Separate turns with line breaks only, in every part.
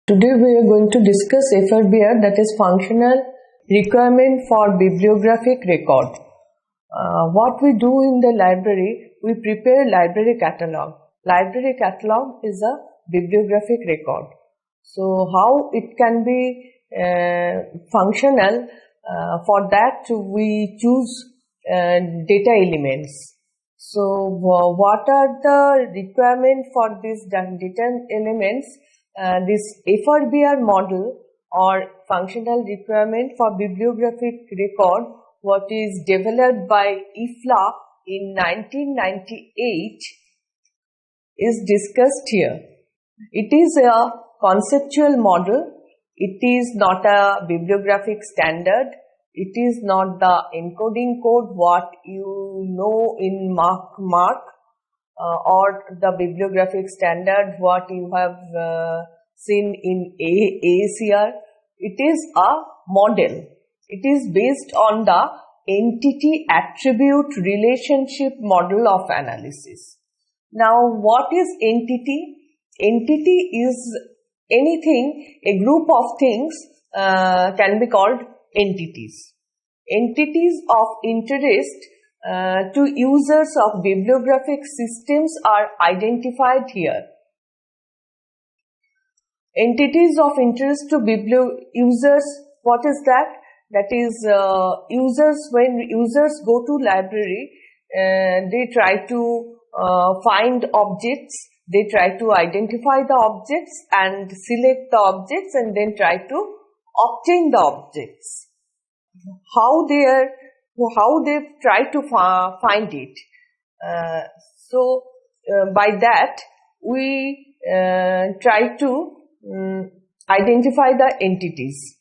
Today we are going to discuss Frbr, that is Functional Requirement for Bibliographic Record. What we do in the library, we prepare library catalog. Library catalog is a bibliographic record. So how it can be functional, for that we choose data elements. So what are the requirements for these data elements? This Frbr model or functional requirement for bibliographic record, what is developed by IFLA in 1998, is discussed here. It is a conceptual model. It is not a bibliographic standard. It is not the encoding code what you know in mark. Or the bibliographic standard what you have seen in AACR. It is a model. It is based on the entity attribute relationship model of analysis. Now, what is entity? Entity is anything, a group of things can be called entities. Entities of interest to users of bibliographic systems are identified here. Entities of interest to users, what is that? That is users, when users go to library, they try to find objects, they try to identify the objects and select the objects and then try to obtain the objects. How they try to find it. So by that we try to identify the entities.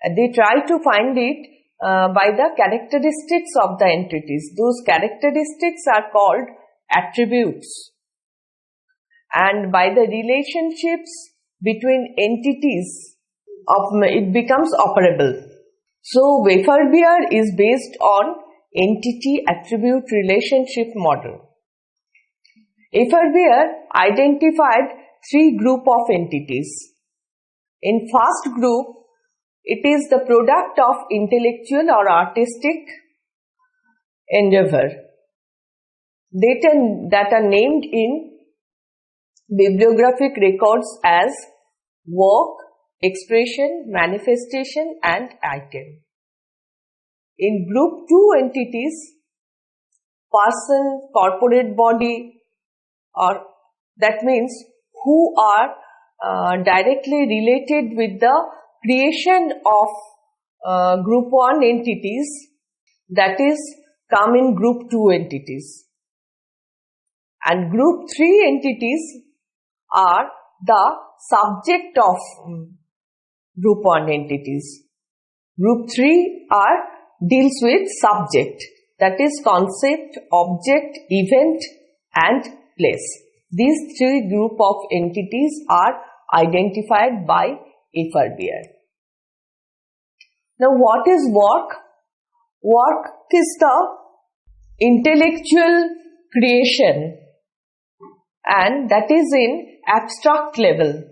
They try to find it by the characteristics of the entities. Those characteristics are called attributes. And by the relationships between entities, it becomes operable. So, Frbr is based on entity attribute relationship model. Frbr identified three group of entities. In first group, it is the product of intellectual or artistic endeavor. Data that are named in bibliographic records as work, expression, manifestation and item. In group 2 entities, person, corporate body, or that means who are directly related with the creation of group 1 entities, that is come in group 2 entities. And group 3 entities are the subject of group 1 entities. Group 3 deals with subject, that is concept, object, event and place. These three group of entities are identified by Frbr. Now what is work? Work is the intellectual creation and that is in abstract level.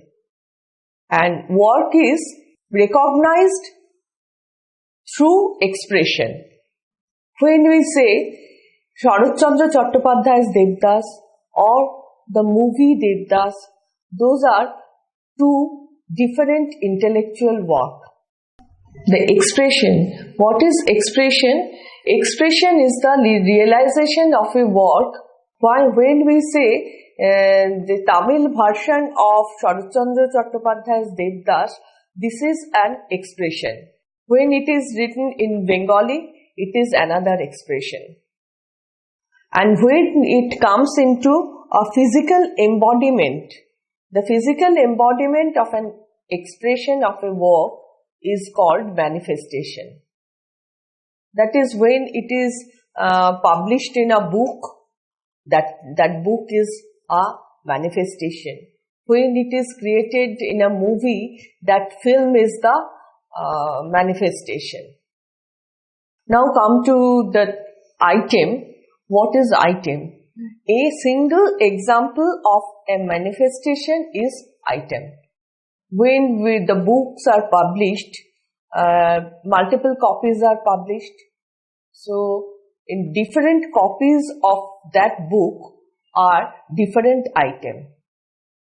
And work is recognized through expression. When we say Sharatchandra Chattopadhyay's Devdas or the movie Devdas, those are two different intellectual work. The expression. What is expression? Expression is the realization of a work. While when we say the Tamil version of Sharatchandra Chattopadhyay's Devdas, this is an expression. When it is written in Bengali, it is another expression. And when it comes into a physical embodiment, the physical embodiment of an expression of a work is called manifestation. That is when it is published in a book, that book is a manifestation. When it is created in a movie, that film is the manifestation. Now come to the item. What is item? A single example of a manifestation is item. when the books are published, multiple copies are published. So, in different copies of that book are different item.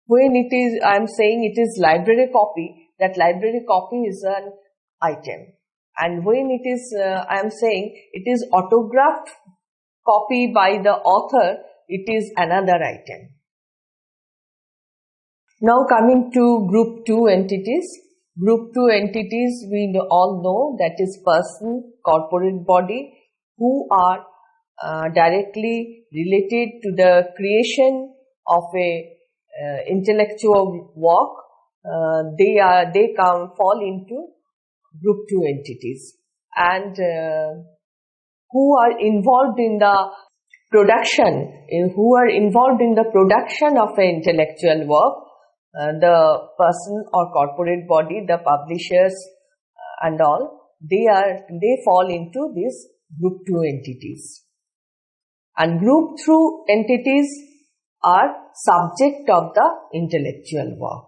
When it is, I am saying it is library copy, that library copy is an item. And when it is, I am saying it is autographed copy by the author, it is another item. Now coming to group 2 entities. Group 2 entities we all know, that is person, corporate body, who are directly related to the creation of a intellectual work. They fall into group 2 entities, and who are involved in the production, of an intellectual work. The person or corporate body, the publishers and all, they fall into these group 2 entities. And group 2 entities are subject of the intellectual work,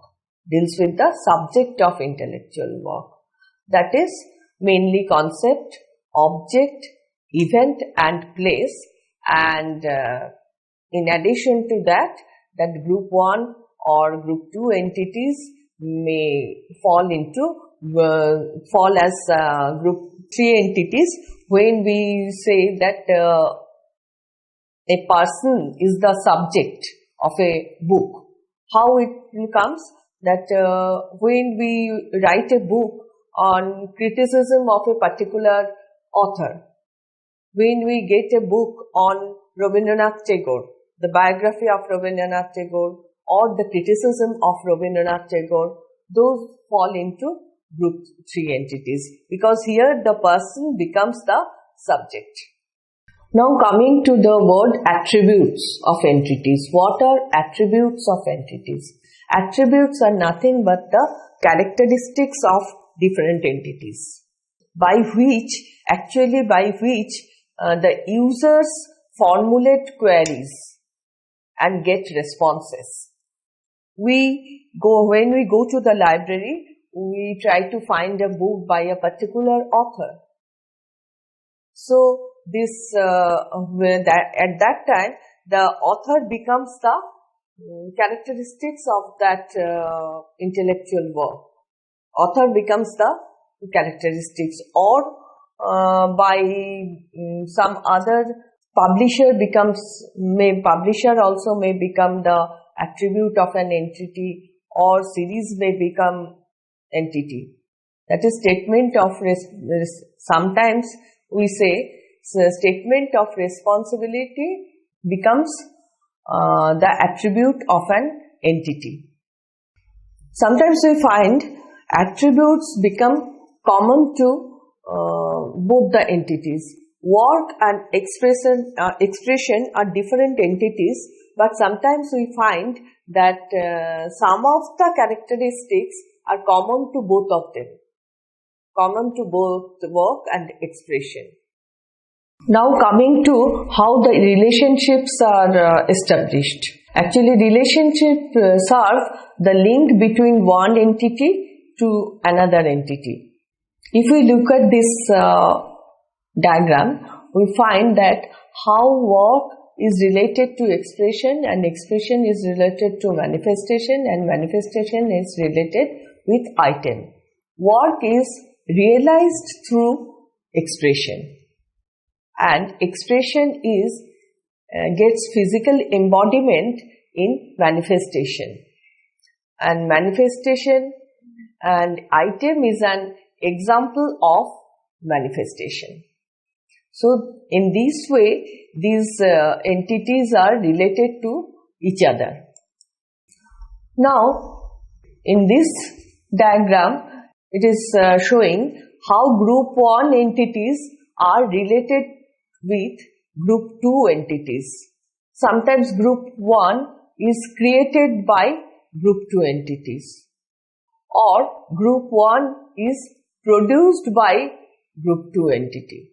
deals with the subject of intellectual work. That is mainly concept, object, event and place. And in addition to that, group 1 or group 2 entities may fall as group 3 entities when we say that a person is the subject of a book. How it comes? That when we write a book on criticism of a particular author, when we get a book on Rabindranath Tagore, the biography of Rabindranath Tagore, or the criticism of Rabindranath Tagore, those fall into group 3 entities, because here the person becomes the subject. Now coming to the word attributes of entities. What are attributes of entities? Attributes are nothing but the characteristics of different entities, by which the users formulate queries and get responses. When we go to the library, we try to find a book by a particular author. So at that time, the author becomes the characteristics of that intellectual work. Author becomes the characteristics, or by some other publisher also may become the attribute of an entity, or series may become entity. That is statement of sometimes we say statement of responsibility becomes the attribute of an entity. Sometimes we find attributes become common to both the entities. Work and expression are different entities, but sometimes we find that some of the characteristics are common to both of them, common to both work and expression. Now coming to how the relationships are established. Actually, relationships serve the link between one entity to another entity. If we look at this diagram, we find that how work is related to expression, and expression is related to manifestation, and manifestation is related with item. Work is realized through expression, and expression gets physical embodiment in manifestation, and manifestation and item is an example of manifestation. So in this way, these entities are related to each other. Now in this diagram, it is showing how group 1 entities are related with group 2 entities. Sometimes group 1 is created by group 2 entities, or group 1 is produced by group 2 entity.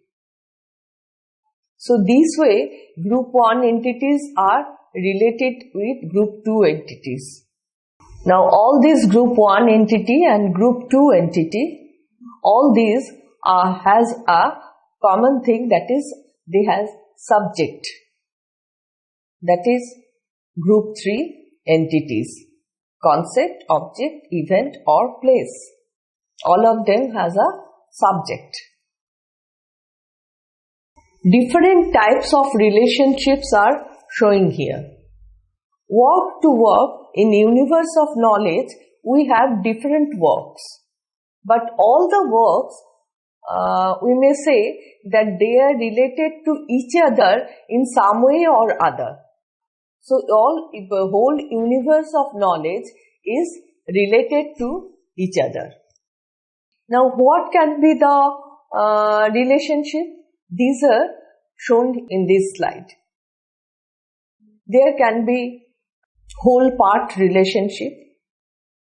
So this way, group 1 entities are related with group 2 entities. Now all these group 1 entity and group 2 entity, all these has a common thing, that is they have subject, that is group 3 entities, concept, object, event or place. All of them has a subject. Different types of relationships are showing here. Work to work, in universe of knowledge we have different works, but all the works we may say that they are related to each other in some way or other. So the whole universe of knowledge is related to each other. Now what can be the relationship? These are shown in this slide. There can be whole part relationship.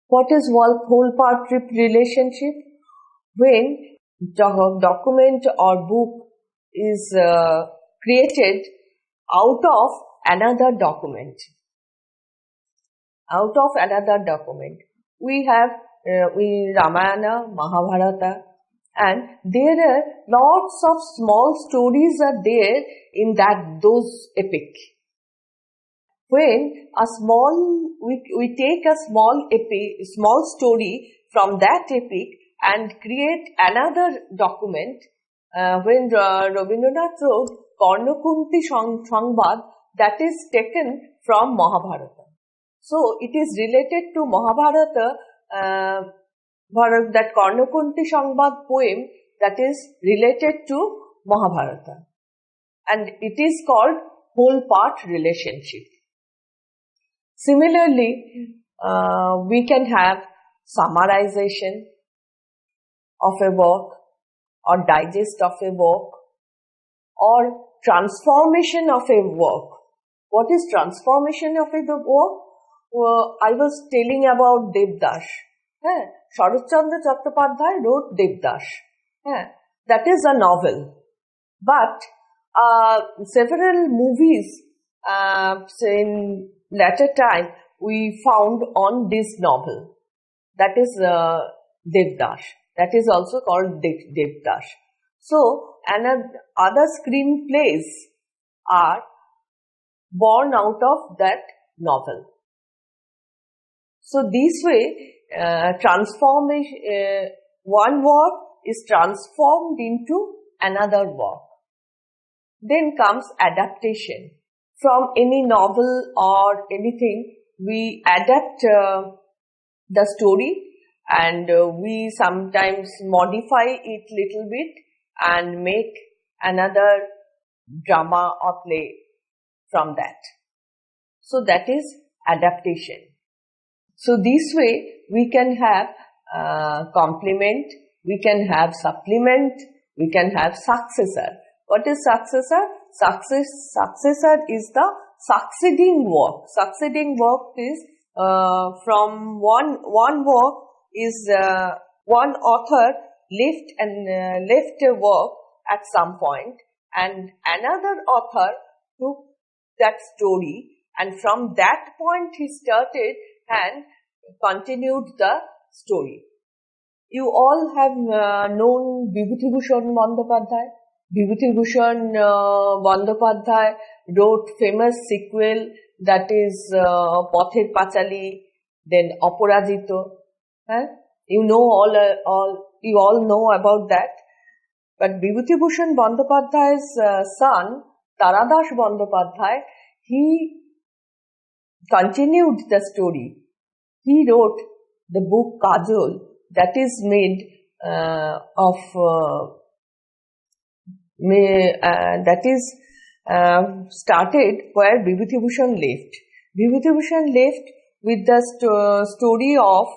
What is whole part relationship? When document or book is created out of another document. Out of another document. We have Ramayana, Mahabharata, and there are lots of small stories are there in those epic. When we take a small story from that epic and create another document, when Rabindranath wrote Karnakunti Sangbad, that is taken from Mahabharata. So it is related to Mahabharata, that Karnakunti Sangbad poem, that is related to Mahabharata. And it is called whole part relationship. Similarly, we can have summarization of a work or digest of a work or transformation of a work. What is transformation of a work? I was telling about Devdas. Sharat Chandra Chattopadhyay wrote Devdas. That is a novel. But several movies in latter time we found on this novel. That is Devdas. That is also called Devdas. So, other screenplays are born out of that novel. So, this way, transformation, one work is transformed into another work. Then comes adaptation. From any novel or anything, we adapt the story and we sometimes modify it little bit and make another drama or play from that. So that is adaptation. So this way we can have complement, we can have supplement, we can have successor. What is successor? Successor is the succeeding work. Succeeding work is from one work is one author left a work at some point and another author took that story and from that point he started and continued the story. You all have known Vibhutibhushan Bandyopadhyay. Vibhutibhushan Bandyopadhyay wrote famous sequel that is Pother Pachali, then Aparajito. You know you all know about that. But Vibhutibhushan Bandyopadhyay's son, Taradas Bandyopadhyay, he continued the story. He wrote the book Kajol that is made started where Vibhutibhushan left. Vibhutibhushan left with the story of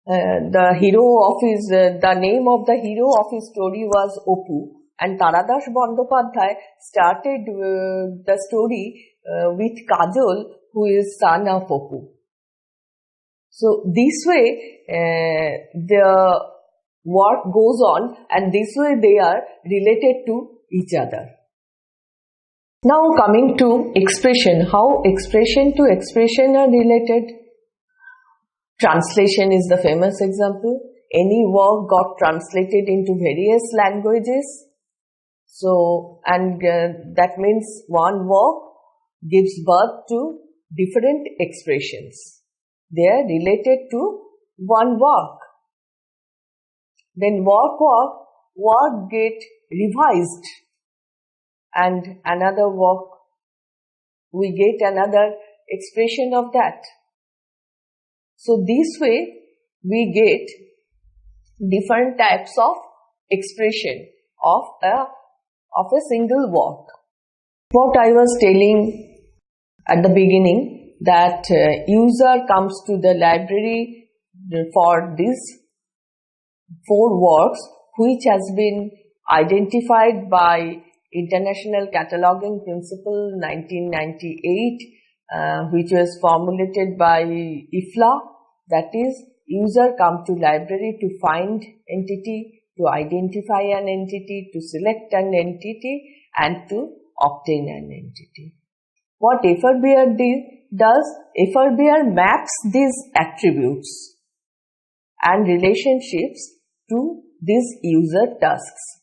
the hero of his, the name of the hero of his story was Opu, and Taradas Bandyopadhyay started the story with Kajol, who is son of Opu. So this way the work goes on and this way they are related to each other. Now coming to expression, how expression to expression are related. Translation is the famous example. Any work got translated into various languages. So, that means one work gives birth to different expressions. They are related to one work. Then work get revised, and another work, we get another expression of that. So this way we get different types of expression of a single work. What I was telling at the beginning, that user comes to the library for these 4 works which has been identified by International Cataloging Principle 1998, which was formulated by IFLA. That is, user come to library to find entity, to identify an entity, to select an entity, and to obtain an entity. What Frbr does, Frbr maps these attributes and relationships to these user tasks.